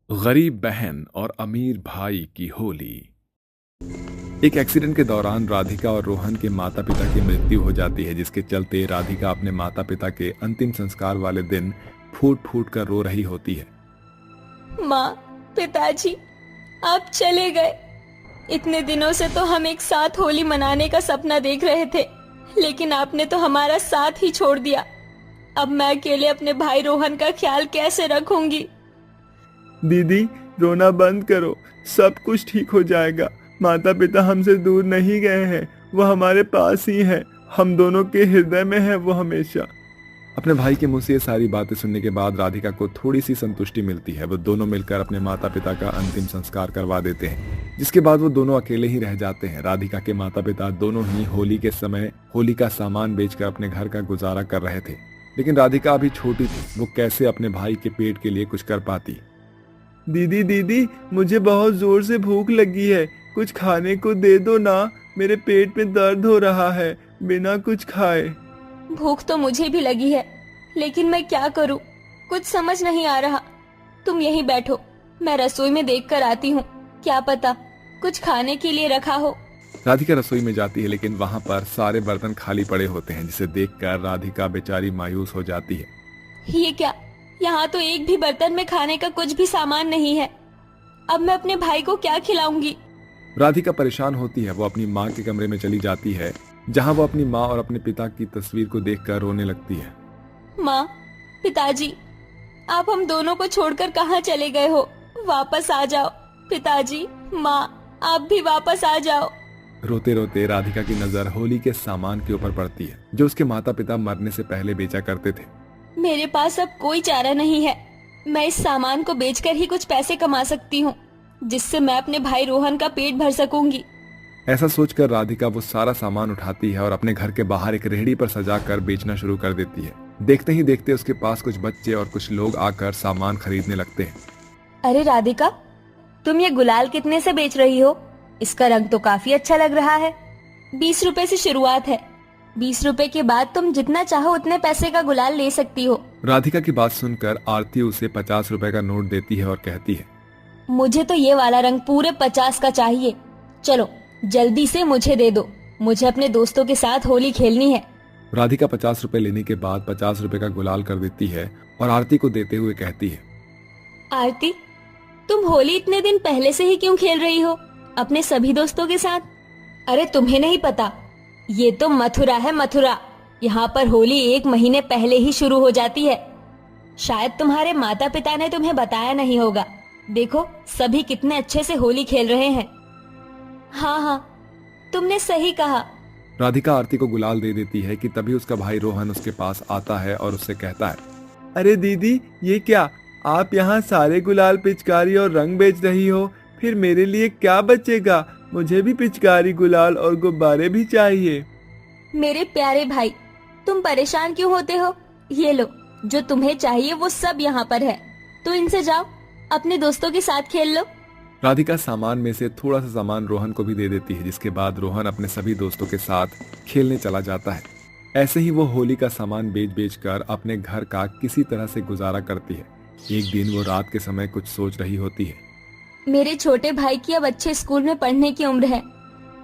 गरीब बहन और अमीर भाई की होली। एक एक्सीडेंट के दौरान राधिका और रोहन के माता पिता की मृत्यु हो जाती है, जिसके चलते राधिका अपने माता पिता के अंतिम संस्कार वाले दिन फूट फूट कर रो रही होती है। माँ, पिताजी, आप चले गए। इतने दिनों से तो हम एक साथ होली मनाने का सपना देख रहे थे, लेकिन आपने तो हमारा साथ ही छोड़ दिया। अब मैं अकेले अपने भाई रोहन का ख्याल कैसे रखूंगी? दीदी, रोना बंद करो, सब कुछ ठीक हो जाएगा। माता पिता हमसे दूर नहीं गए हैं, वो हमारे पास ही हैं। हम दोनों के हृदय में है वो हमेशा। अपने भाई के मुंह से ये सारी बातें सुनने के बाद राधिका को थोड़ी सी संतुष्टि मिलती है। वो दोनों मिलकर अपने माता पिता का अंतिम संस्कार करवा देते हैं, जिसके बाद वो दोनों अकेले ही रह जाते हैं। राधिका के माता पिता दोनों ही होली के समय होली का सामान बेचकर अपने घर का गुजारा कर रहे थे, लेकिन राधिका अभी छोटी थी। वो कैसे अपने भाई के पेट के लिए कुछ कर पाती। दीदी दीदी, मुझे बहुत जोर से भूख लगी है, कुछ खाने को दे दो ना। मेरे पेट में दर्द हो रहा है बिना कुछ खाए। भूख तो मुझे भी लगी है, लेकिन मैं क्या करूं? कुछ समझ नहीं आ रहा। तुम यहीं बैठो, मैं रसोई में देख कर आती हूँ। क्या पता कुछ खाने के लिए रखा हो। राधिका रसोई में जाती है, लेकिन वहां पर सारे बर्तन खाली पड़े होते हैं, जिसे देखकर राधिका बेचारी मायूस हो जाती है। ये क्या? यहाँ तो एक भी बर्तन में खाने का कुछ भी सामान नहीं है। अब मैं अपने भाई को क्या खिलाऊंगी? राधिका परेशान होती है। वो अपनी माँ के कमरे में चली जाती है, जहाँ वो अपनी माँ और अपने पिता की तस्वीर को देखकर रोने लगती है। माँ, पिताजी, आप हम दोनों को छोड़कर कहाँ चले गए हो? वापस आ जाओ। पिताजी, माँ, आप भी वापस आ जाओ। रोते रोते राधिका की नजर होली के सामान के ऊपर पड़ती है, जो उसके माता पिता मरने से पहले बेचा करते थे। मेरे पास अब कोई चारा नहीं है। मैं इस सामान को बेचकर ही कुछ पैसे कमा सकती हूँ, जिससे मैं अपने भाई रोहन का पेट भर सकूंगी। ऐसा सोचकर राधिका वो सारा सामान उठाती है और अपने घर के बाहर एक रेहड़ी पर सजाकर बेचना शुरू कर देती है। देखते ही देखते उसके पास कुछ बच्चे और कुछ लोग आकर सामान खरीदने लगते हैं। अरे राधिका, तुम ये गुलाल कितने से बेच रही हो? इसका रंग तो काफी अच्छा लग रहा है। 20 रुपए से शुरुआत है। 20 रुपए के बाद तुम जितना चाहो उतने पैसे का गुलाल ले सकती हो। राधिका की बात सुनकर आरती उसे 50 रुपए का नोट देती है और कहती है, मुझे तो ये वाला रंग पूरे 50 का चाहिए। चलो जल्दी से मुझे दे दो, मुझे अपने दोस्तों के साथ होली खेलनी है। राधिका 50 रुपए लेने के बाद 50 रुपए का गुलाल कर देती है और आरती को देते हुए कहती है, आरती, तुम होली इतने दिन पहले से ही क्यों खेल रही हो अपने सभी दोस्तों के साथ? अरे तुम्हें नहीं पता, ये तो मथुरा है, मथुरा। यहाँ पर होली 1 महीने पहले ही शुरू हो जाती है। शायद तुम्हारे माता पिता ने तुम्हें बताया नहीं होगा। देखो सभी कितने अच्छे से होली खेल रहे हैं। हाँ हाँ, तुमने सही कहा। राधिका आरती को गुलाल दे देती है कि तभी उसका भाई रोहन उसके पास आता है और उससे कहता है, अरे दीदी, ये क्या? आप यहाँ सारे गुलाल, पिचकारी और रंग बेच रही हो? फिर मेरे लिए क्या बचेगा? मुझे भी पिचकारी, गुलाल और गुब्बारे भी चाहिए। मेरे प्यारे भाई, तुम परेशान क्यों होते हो? ये लो, जो तुम्हें चाहिए वो सब यहाँ पर है। तो इनसे जाओ, अपने दोस्तों के साथ खेल लो। राधिका सामान में से थोड़ा सा सामान रोहन को भी दे देती है, जिसके बाद रोहन अपने सभी दोस्तों के साथ खेलने चला जाता है। ऐसे ही वो होली का सामान बेच बेच कर अपने घर का किसी तरह से गुजारा करती है। एक दिन वो रात के समय कुछ सोच रही होती है। मेरे छोटे भाई की अब अच्छे स्कूल में पढ़ने की उम्र है।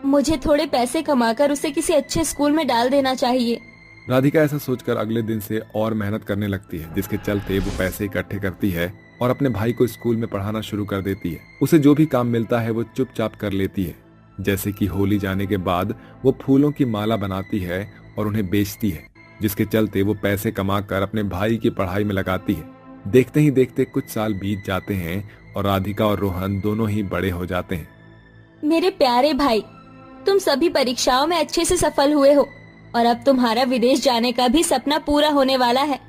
मुझे थोड़े पैसे कमाकर उसे किसी अच्छे स्कूल में डाल देना चाहिए। राधिका ऐसा सोचकर अगले दिन से और मेहनत करने लगती है, जिसके चलते वो पैसे इकट्ठे करती है और अपने भाई को स्कूल में पढ़ाना शुरू कर देती है। उसे जो भी काम मिलता है वो चुपचाप कर लेती है। जैसे कि होली जाने के बाद वो फूलों की माला बनाती है और उन्हें बेचती है, जिसके चलते वो पैसे कमाकर अपने भाई की पढ़ाई में लगाती है। देखते ही देखते कुछ साल बीत जाते हैं और राधिका और रोहन दोनों ही बड़े हो जाते हैं। मेरे प्यारे भाई, तुम सभी परीक्षाओं में अच्छे से सफल हुए हो और अब तुम्हारा विदेश जाने का भी सपना पूरा होने वाला है।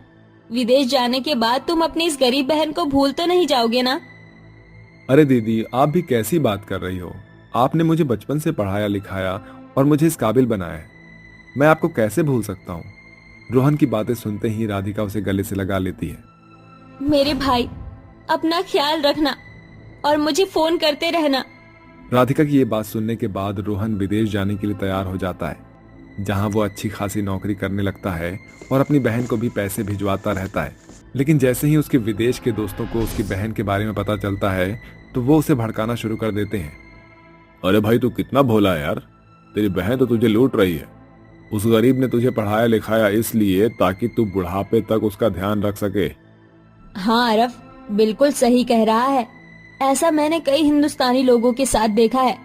विदेश जाने के बाद तुम अपनी इस गरीब बहन को भूल तो नहीं जाओगे ना? अरे दीदी, आप भी कैसी बात कर रही हो? आपने मुझे बचपन से पढ़ाया लिखाया और मुझे इस काबिल बनाया है। मैं आपको कैसे भूल सकता हूँ? रोहन की बातें सुनते ही राधिका उसे गले से लगा लेती है। मेरे भाई, अपना ख्याल रखना और मुझे फोन करते रहना। राधिका की ये बात सुनने के बाद रोहन विदेश जाने के लिए तैयार हो जाता है, जहां वो अच्छी खासी नौकरी करने लगता है और अपनी बहन को भी पैसे भिजवाता रहता है। लेकिन जैसे ही उसके विदेश के दोस्तों को उसकी बहन के बारे में पता चलता है तो वो उसे भड़काना शुरू कर देते हैं। अरे भाई तू कितना भोला है यार, तेरी बहन तो तुझे लूट रही है। उस गरीब ने तुझे पढ़ाया लिखाया इसलिए ताकि तू बुढ़ापे तक उसका ध्यान रख सके। हाँ अरफ, बिल्कुल सही कह रहा है। ऐसा मैंने कई हिंदुस्तानी लोगों के साथ देखा है।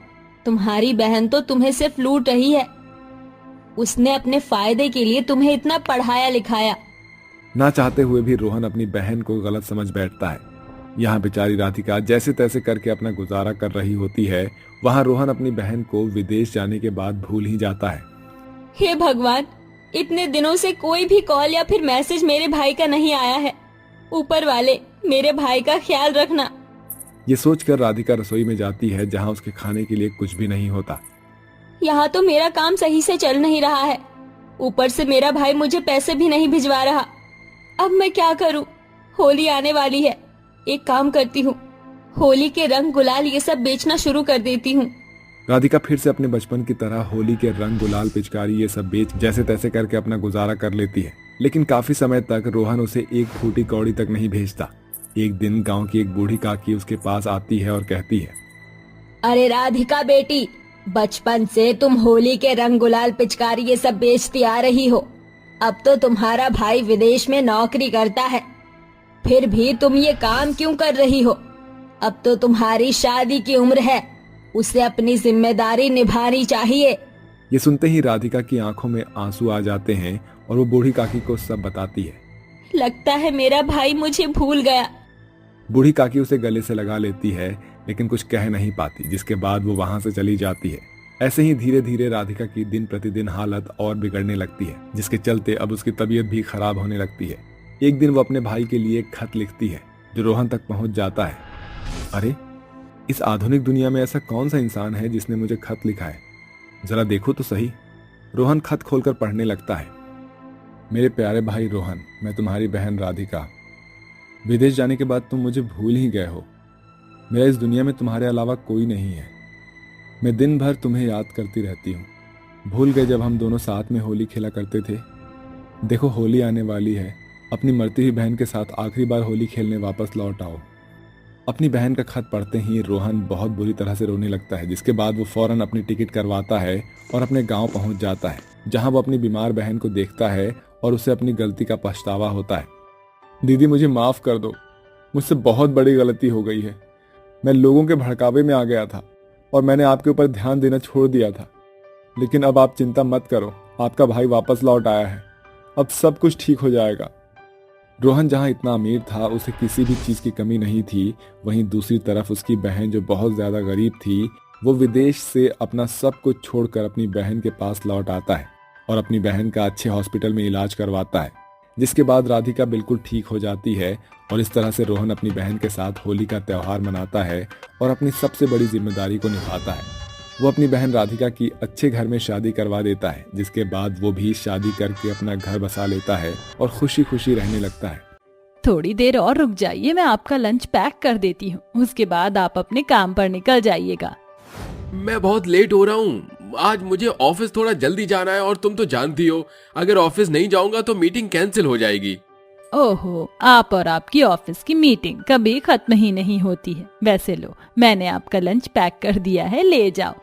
तुम्हारी बहन तो तुम्हें सिर्फ लूट रही है। उसने अपने फायदे के लिए तुम्हें इतना पढ़ाया लिखाया। ना चाहते हुए भी रोहन अपनी बहन को गलत समझ बैठता है। यहाँ बेचारी राधिका जैसे तैसे करके अपना गुजारा कर रही होती है, वहाँ रोहन अपनी बहन को विदेश जाने के बाद भूल ही जाता है। हे भगवान, इतने दिनों से कोई भी कॉल या फिर मैसेज मेरे भाई का नहीं आया है। ऊपर वाले मेरे भाई का ख्याल रखना। ये सोचकर राधिका रसोई में जाती है जहाँ उसके खाने के लिए कुछ भी नहीं होता। यहाँ तो मेरा काम सही से चल नहीं रहा है, ऊपर से मेरा भाई मुझे पैसे भी नहीं भिजवा रहा। अब मैं क्या करूँ? होली आने वाली है। एक काम करती हूँ, होली के रंग गुलाल ये सब बेचना शुरू कर देती हूँ। राधिका फिर से अपने बचपन की तरह होली के रंग गुलाल पिचकारी ये सब बेच जैसे तैसे करके अपना गुजारा कर लेती है। लेकिन काफी समय तक रोहन उसे एक फूटी कौड़ी तक नहीं भेजता। एक दिन गांव की एक बूढ़ी काकी उसके पास आती है और कहती है, अरे राधिका बेटी, बचपन से तुम होली के रंग गुलाल पिचकारी ये सब बेचती आ रही हो। अब तो तुम्हारा भाई विदेश में नौकरी करता है, फिर भी तुम ये काम क्यों कर रही हो? अब तो तुम्हारी शादी की उम्र है, उसे अपनी जिम्मेदारी निभानी चाहिए। ये सुनते ही राधिका की आंखों में आंसू आ जाते हैं और वो बूढ़ी काकी को सब बताती है। लगता है मेरा भाई मुझे भूल गया। बूढ़ी काकी उसे गले से लगा लेती है लेकिन कुछ कह नहीं पाती, जिसके बाद वो वहां से चली जाती है। ऐसे ही धीरे धीरे राधिका की दिन प्रतिदिन हालत और बिगड़ने लगती है, जिसके चलते अब उसकी तबीयत भी खराब होने लगती है। एक दिन वो अपने भाई के लिए एक खत लिखती है जो रोहन तक पहुंच जाता है। अरे, इस आधुनिक दुनिया में ऐसा कौन सा इंसान है जिसने मुझे खत लिखा है? जरा देखो तो सही। रोहन खत खोलकर पढ़ने लगता है। मेरे प्यारे भाई रोहन, मैं तुम्हारी बहन राधिका। विदेश जाने के बाद तुम मुझे भूल ही गए हो। मेरा इस दुनिया में तुम्हारे अलावा कोई नहीं है। मैं दिन भर तुम्हें याद करती रहती हूँ। भूल गए जब हम दोनों साथ में होली खेला करते थे? देखो होली आने वाली है, अपनी मरती हुई बहन के साथ आखिरी बार होली खेलने वापस लौट आओ। अपनी बहन का खत पढ़ते ही रोहन बहुत बुरी तरह से रोने लगता है, जिसके बाद वो फौरन अपनी टिकट करवाता है और अपने गांव पहुंच जाता है, जहां वो अपनी बीमार बहन को देखता है और उसे अपनी गलती का पछतावा होता है। दीदी, मुझे माफ कर दो, मुझसे बहुत बड़ी गलती हो गई है। मैं लोगों के भड़कावे में आ गया था और मैंने आपके ऊपर ध्यान देना छोड़ दिया था। लेकिन अब आप चिंता मत करो, आपका भाई वापस लौट आया है। अब सब कुछ ठीक हो जाएगा। रोहन जहां इतना अमीर था, उसे किसी भी चीज की कमी नहीं थी, वहीं दूसरी तरफ उसकी बहन जो बहुत ज्यादा गरीब थी, वो विदेश से अपना सब कुछ छोड़कर अपनी बहन के पास लौट आता है और अपनी बहन का अच्छे हॉस्पिटल में इलाज करवाता है, जिसके बाद राधिका बिल्कुल ठीक हो जाती है। और इस तरह से रोहन अपनी बहन के साथ होली का त्यौहार मनाता है और अपनी सबसे बड़ी जिम्मेदारी को निभाता है। वो अपनी बहन राधिका की अच्छे घर में शादी करवा देता है, जिसके बाद वो भी शादी करके अपना घर बसा लेता है और खुशी खुशी रहने लगता है। थोड़ी देर और रुक जाइए, मैं आपका लंच पैक कर देती हूँ, उसके बाद आप अपने काम पर निकल जाइएगा। मैं बहुत लेट हो रहा हूँ, आज मुझे ऑफिस थोड़ा जल्दी जाना है और तुम तो जानती हो, अगर ऑफिस नहीं जाऊंगा तो मीटिंग कैंसिल हो जाएगी। ओहो, आप और आपकी ऑफिस की मीटिंग कभी खत्म ही नहीं होती है। वैसे लो, मैंने आपका लंच पैक कर दिया है, ले जाओ।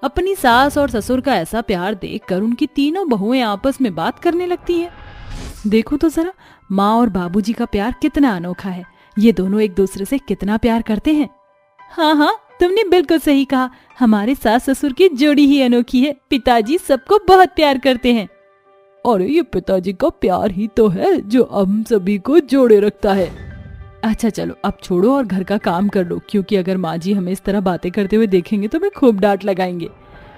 अपनी सास और ससुर का ऐसा प्यार देखकर उनकी तीनों बहुएं आपस में बात करने लगती हैं। देखो तो जरा, माँ और बाबूजी का प्यार कितना अनोखा है। ये दोनों एक दूसरे से कितना प्यार करते हैं। हाँ हाँ, तुमने बिल्कुल सही कहा, हमारे सास ससुर की जोड़ी ही अनोखी है। पिताजी सबको बहुत प्यार करते हैं। और ये पिताजी का प्यार ही तो है जो हम सभी को जोड़े रखता है। अच्छा चलो, अब छोड़ो और घर का काम कर लो, क्योंकि अगर माँ जी हमें इस तरह बातें करते हुए देखेंगे तो हमें खूब डांट लगाएंगे।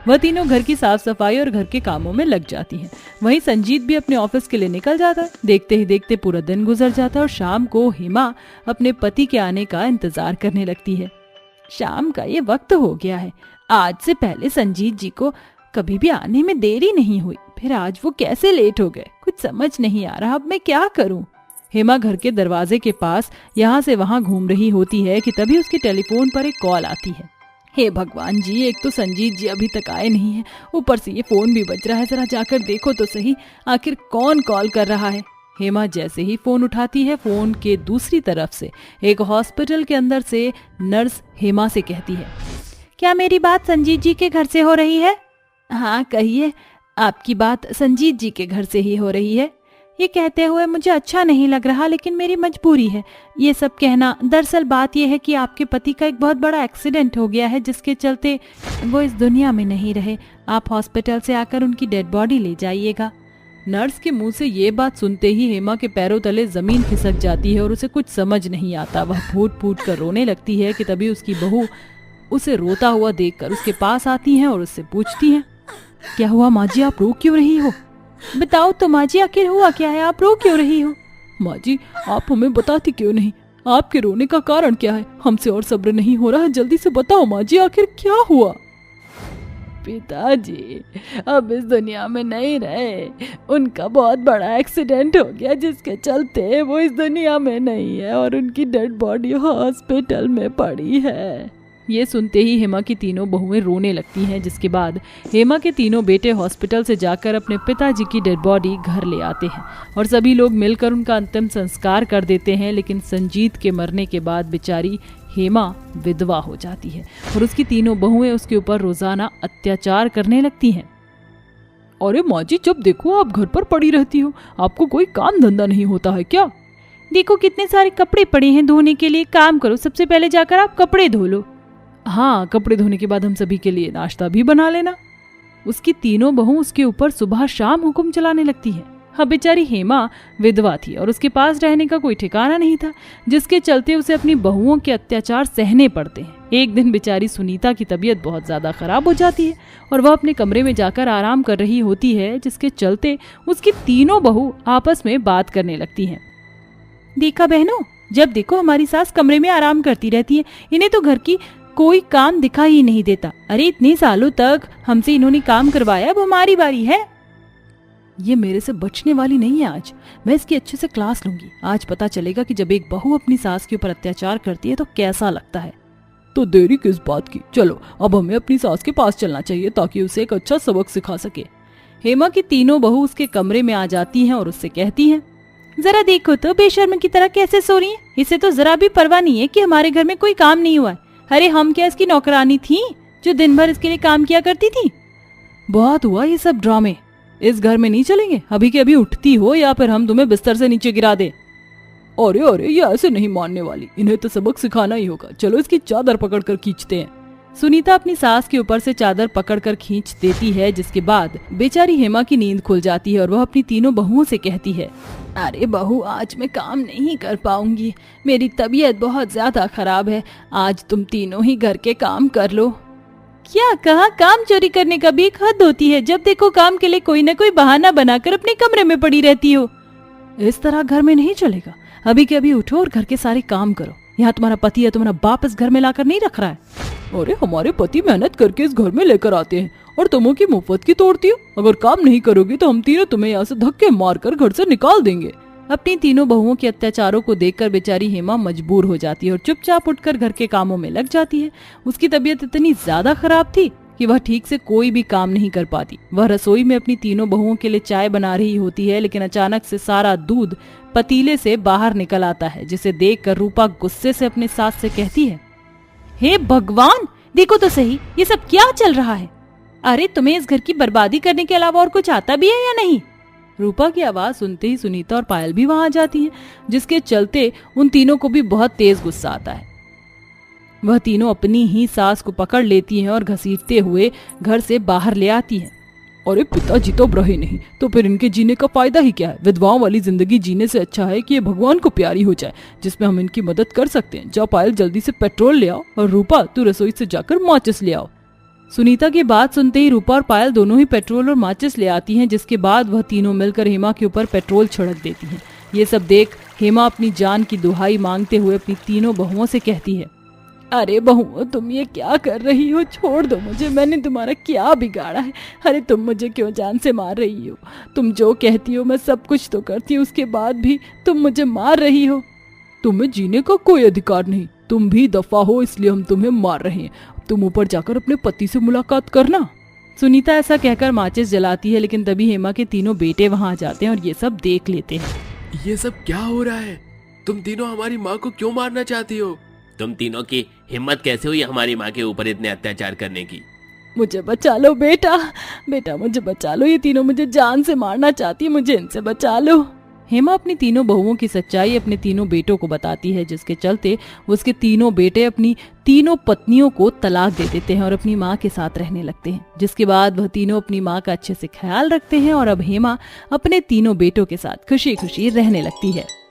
वह तीनों घर की साफ सफाई और घर के कामों में लग जाती हैं। वहीं संजीत भी अपने ऑफिस के लिए निकल जाता है। देखते ही देखते पूरा दिन गुजर जाता है और शाम को हेमा अपने पति के आने का इंतजार करने लगती है। शाम का ये वक्त हो गया है। आज से पहले संजीत जी को कभी भी आने में देरी नहीं हुई, फिर आज वो कैसे लेट हो गए, कुछ समझ नहीं आ रहा। अब मैं क्या करूं? हेमा घर के दरवाजे के पास यहाँ से वहाँ घूम रही होती है कि तभी उसके टेलीफोन पर एक कॉल आती है। हे भगवान जी, एक तो संजीत जी अभी तक आए नहीं है, ऊपर से ये फोन भी बज रहा है। जरा जाकर देखो तो सही, आखिर कौन कॉल कर रहा है। हेमा जैसे ही फोन उठाती है, फोन के दूसरी तरफ से एक हॉस्पिटल के अंदर से नर्स हेमा से कहती है, क्या मेरी बात संजीत जी के घर से हो रही है? हाँ कहिए, आपकी बात संजीत जी के घर से ही हो रही है। ये कहते हुए मुझे अच्छा नहीं लग रहा, लेकिन मेरी मजबूरी है ये सब कहना। दरअसल बात यह है कि आपके पति का एक बहुत बड़ा एक्सीडेंट हो गया है, जिसके चलते वो इस दुनिया में नहीं रहे। आप हॉस्पिटल से आकर उनकी डेड बॉडी ले जाइएगा। नर्स के मुंह से ये बात सुनते ही हेमा के पैरों तले जमीन खिसक जाती है और उसे कुछ समझ नहीं आता। वह फूट फूट कर रोने लगती है कि तभी उसकी बहू उसे रोता हुआ देखकर उसके पास आती हैं और उससे पूछती हैं, क्या हुआ माँ जी, आप रो क्यों रही हो? बताओ तो माँ जी, आखिर हुआ क्या है, आप रो क्यों रही हो? माँ जी, आप हमें बताती क्यों नहीं? आपके रोने का कारण क्या है? हमसे और सब्र नहीं हो रहा, जल्दी से बताओ माँ जी, आखिर क्या हुआ? पिताजी अब इस दुनिया में नहीं रहे, उनका बहुत बड़ा एक्सीडेंट हो गया, जिसके चलते वो इस दुनिया में नहीं है और उनकी डेड बॉडी हॉस्पिटल में पड़ी है। ये सुनते ही हेमा की तीनों बहुएं रोने लगती हैं, जिसके बाद हेमा के तीनों बेटे हॉस्पिटल से जाकर अपने पिताजी की डेड बॉडी घर ले आते हैं और सभी लोग मिलकर उनका अंतिम संस्कार कर देते हैं। लेकिन संजीत के मरने के बाद बेचारी हेमा विधवा हो जाती है और उसकी तीनों बहुएं उसके ऊपर रोजाना अत्याचार करने लगती हैं। अरे माँ जी, जब देखो आप घर पर पड़ी रहती हो, आपको कोई काम धंधा नहीं होता है क्या? देखो कितने सारे कपड़े पड़े हैं धोने के लिए, काम करो, सबसे पहले जाकर आप कपड़े धो लो। हाँ, कपड़े धोने के बाद हम सभी के लिए नाश्ता भी बना लेना। उसकी तीनों बहू उसके ऊपर सुबह शाम हुक्म चलाने लगती है। हाँ, बेचारी हेमा विधवा थी और उसके पास रहने का कोई ठिकाना नहीं था, जिसके चलते उसे अपनी बहुओं के अत्याचार सहने पड़ते हैं। एक दिन बेचारी सुनीता की तबीयत बहुत ज्यादा खराब हो जाती है और वह अपने कमरे में जाकर आराम कर रही होती है, जिसके चलते उसकी तीनों बहू आपस में बात करने लगती हैं। देखा बहनों, जब देखो हमारी सास कमरे में आराम करती रहती है, इन्हें तो घर की कोई काम दिखाई ही नहीं देता। अरे इतने सालों तक हमसे इन्होंने काम करवाया, अब हमारी बारी है। ये मेरे से बचने वाली नहीं है, आज मैं इसकी अच्छे से क्लास लूंगी। आज पता चलेगा कि जब एक बहू अपनी सास के ऊपर अत्याचार करती है तो कैसा लगता है। तो देरी किस बात की, चलो अब हमें अपनी सास के पास चलना चाहिए ताकि उसे एक अच्छा सबक सिखा सके। हेमा की तीनों बहू उसके कमरे में आ जाती हैं और उससे कहती हैं, जरा देखो तो बेशर्म की तरह कैसे सो रही है। इसे तो जरा भी परवाह नहीं है कि हमारे घर में कोई काम नहीं हुआ है। अरे हम क्या इसकी नौकरानी थी जो दिन भर इसके लिए काम किया करती थी? बहुत हुआ ये सब ड्रामे, इस घर में नहीं चलेंगे। अभी के अभी उठती हो या फिर हम तुम्हें बिस्तर से नीचे गिरा दे। अरे अरे, ये ऐसे नहीं मानने वाली, इन्हें तो सबक सिखाना ही होगा। चलो इसकी चादर पकड़कर खींचते हैं। सुनीता अपनी सास के ऊपर से चादर पकड़कर खींच देती है, जिसके बाद बेचारी हेमा की नींद खुल जाती है और वह अपनी तीनों बहुओं से कहती है, अरे बहू, आज मैं काम नहीं कर पाऊंगी, मेरी तबीयत बहुत ज्यादा खराब है। आज तुम तीनों ही घर के काम कर लो। क्या कहा? काम चोरी करने का भी एक हद होती है। जब देखो काम के लिए कोई न कोई बहाना बनाकर अपने कमरे में पड़ी रहती हो। इस तरह घर में नहीं चलेगा। अभी के अभी उठो और घर के सारे काम करो। यहाँ तुम्हारा पति है, तुम्हारा बाप इस घर में लाकर नहीं रख रहा है। अरे हमारे पति मेहनत करके इस घर में लेकर आते हैं और तुमों की मुफ्त की तोड़ती हो। अगर काम नहीं करोगी तो हम तीनों तुम्हें यहाँ से धक्के मारकर घर से निकाल देंगे। अपनी तीनों बहुओं के अत्याचारों को देखकर बेचारी हेमा मजबूर हो जाती है और चुपचाप उठकर घर के कामों में लग जाती है। उसकी तबीयत इतनी ज्यादा खराब थी कि वह ठीक से कोई भी काम नहीं कर पाती। वह रसोई में अपनी तीनों बहुओं के लिए चाय बना रही होती है, लेकिन अचानक से सारा दूध पतीले से बाहर निकल आता है, जिसे देखकर रूपा गुस्से से अपने सास से कहती है, हे भगवान, देखो तो सही ये सब क्या चल रहा है। अरे तुम्हें इस घर की बर्बादी करने के अलावा और कुछ आता भी है या नहीं? रूपा की आवाज सुनते ही सुनीता और पायल भी वहां आ जाती हैं, जिसके चलते उन तीनों को भी बहुत तेज गुस्सा आता है। वह तीनों अपनी ही सास को पकड़ लेती हैं और घसीटते हुए घर से बाहर ले आती हैं। अरे पिताजी तो अब रहे नहीं, तो फिर इनके जीने का फायदा ही क्या है? विधवाओं वाली जिंदगी जीने से अच्छा है कि ये भगवान को प्यारी हो जाए, जिसमें हम इनकी मदद कर सकते हैं। जाओ पायल, जल्दी से पेट्रोल ले आओ, और रूपा तू रसोई से जाकर माचिस ले आओ। सुनीता की बात सुनते ही रूपा और पायल दोनों ही पेट्रोल और माचिस ले आती हैं, जिसके बाद वह तीनों मिलकर हेमा के ऊपर पेट्रोल छिड़क देती हैं। ये सब देख हेमा अपनी जान की दुहाई मांगते हुए अपनी तीनों बहुओं से कहती है, अरे बहुओं, तुम ये क्या कर रही हो? छोड़ दो मुझे, मैंने तुम्हारा क्या बिगाड़ा है? अरे तुम मुझे क्यों जान से मार रही हो? तुम जो कहती हो मैं सब कुछ तो करती हूँ, उसके बाद भी तुम मुझे मार रही हो। तुम्हें जीने का कोई अधिकार नहीं, तुम भी दफा हो, इसलिए हम तुम्हें मार रहे हैं। तुम ऊपर जाकर अपने पति से मुलाकात करना। सुनीता ऐसा कहकर माचिस जलाती है, लेकिन तभी हेमा के तीनों बेटे वहां आ जाते हैं और ये सब देख लेते हैं। ये सब क्या हो रहा है? तुम तीनों हमारी माँ को क्यों मारना चाहती हो? तुम तीनों की हिम्मत कैसे हुई हमारी माँ के ऊपर इतने अत्याचार करने की? मुझे बचा लो बेटा, बेटा मुझे बचा लो, ये तीनों मुझे जान से मारना चाहती है, मुझे इनसे बचा लो। हेमा अपनी तीनों बहुओं की सच्चाई अपने तीनों बेटों को बताती है, जिसके चलते उसके तीनों बेटे अपनी तीनों पत्नियों को तलाक दे देते हैं और अपनी माँ के साथ रहने लगते हैं। जिसके बाद वह तीनों अपनी माँ का अच्छे से ख्याल रखते हैं और अब हेमा अपने तीनों बेटों के साथ खुशी खुशी रहने लगती है।